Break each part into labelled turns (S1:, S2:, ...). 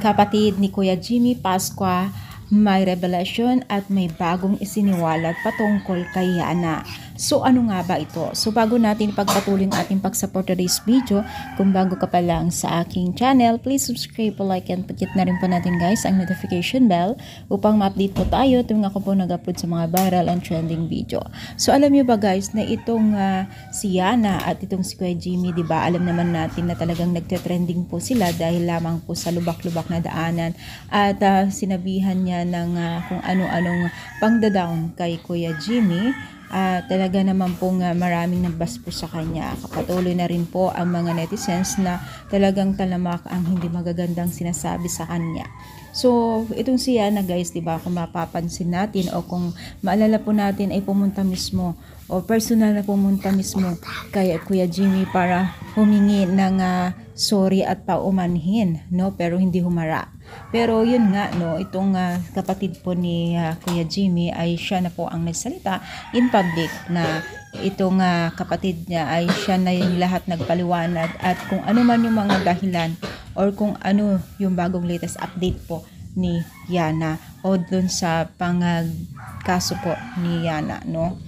S1: kapatid ni Kuya Jimmy Pascua, may revelation at may bagong isiniwalat patungkol kay Yana. So ano nga ba ito? So bago natin pagpatuloy ang ating pag-support today's video, kung bago ka pa lang sa aking channel, please subscribe, like, and pagkit na rin po natin guys ang notification bell upang ma-update po tayo tuwing ako po nag-upload sa mga viral and trending video. So alam niyo ba guys na itong si Yana at itong si Kuya Jimmy, diba, alam naman natin na talagang nagte-trending po sila dahil lamang po sa lubak-lubak na daanan at sinabihan niya ng kung ano-anong pangda-down kay Kuya Jimmy. Talaga naman pong maraming nagbaspo sa kanya. Kapatuloy na rin po ang mga netizens na talagang talamak ang hindi magagandang sinasabi sa kanya. So, itong si Yana guys, diba, kung mapapansin natin o kung maalala po natin ay pumunta mismo o personal na pumunta mismo kay Kuya Jimmy para humingi ng sorry at paumanhin, no? Pero hindi humara. Pero yun nga, no, itong kapatid po ni Kuya Jimmy ay siya na po ang nagsalita in public na itong kapatid niya ay siya na yung lahat nagpaliwanag at kung ano man yung mga dahilan or kung ano yung bagong latest update po ni Yana o dun sa kaso po ni Yana, no.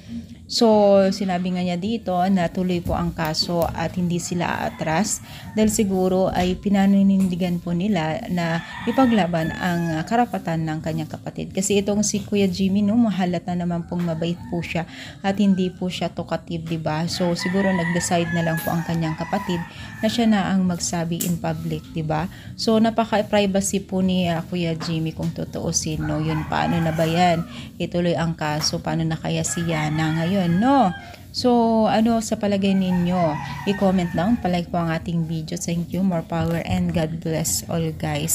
S1: So, sinabi nga niya dito na tuloy po ang kaso at hindi sila aatras dahil siguro ay pinaninindigan po nila na ipaglaban ang karapatan ng kanyang kapatid. Kasi itong si Kuya Jimmy, no, mahalata naman pong mabait po siya at hindi po siya talkative, diba? So, siguro nag-decide na lang po ang kanyang kapatid na siya na ang magsabi in public, diba? So, napaka-privacy po ni Kuya Jimmy kung tutuusin, no? Yun, paano na ba yan? Ituloy ang kaso, paano na kaya si Yana ngayon? No. So, ano sa palagay ninyo? I-comment down, palike po ang ating video. Thank you, more power and God bless all guys.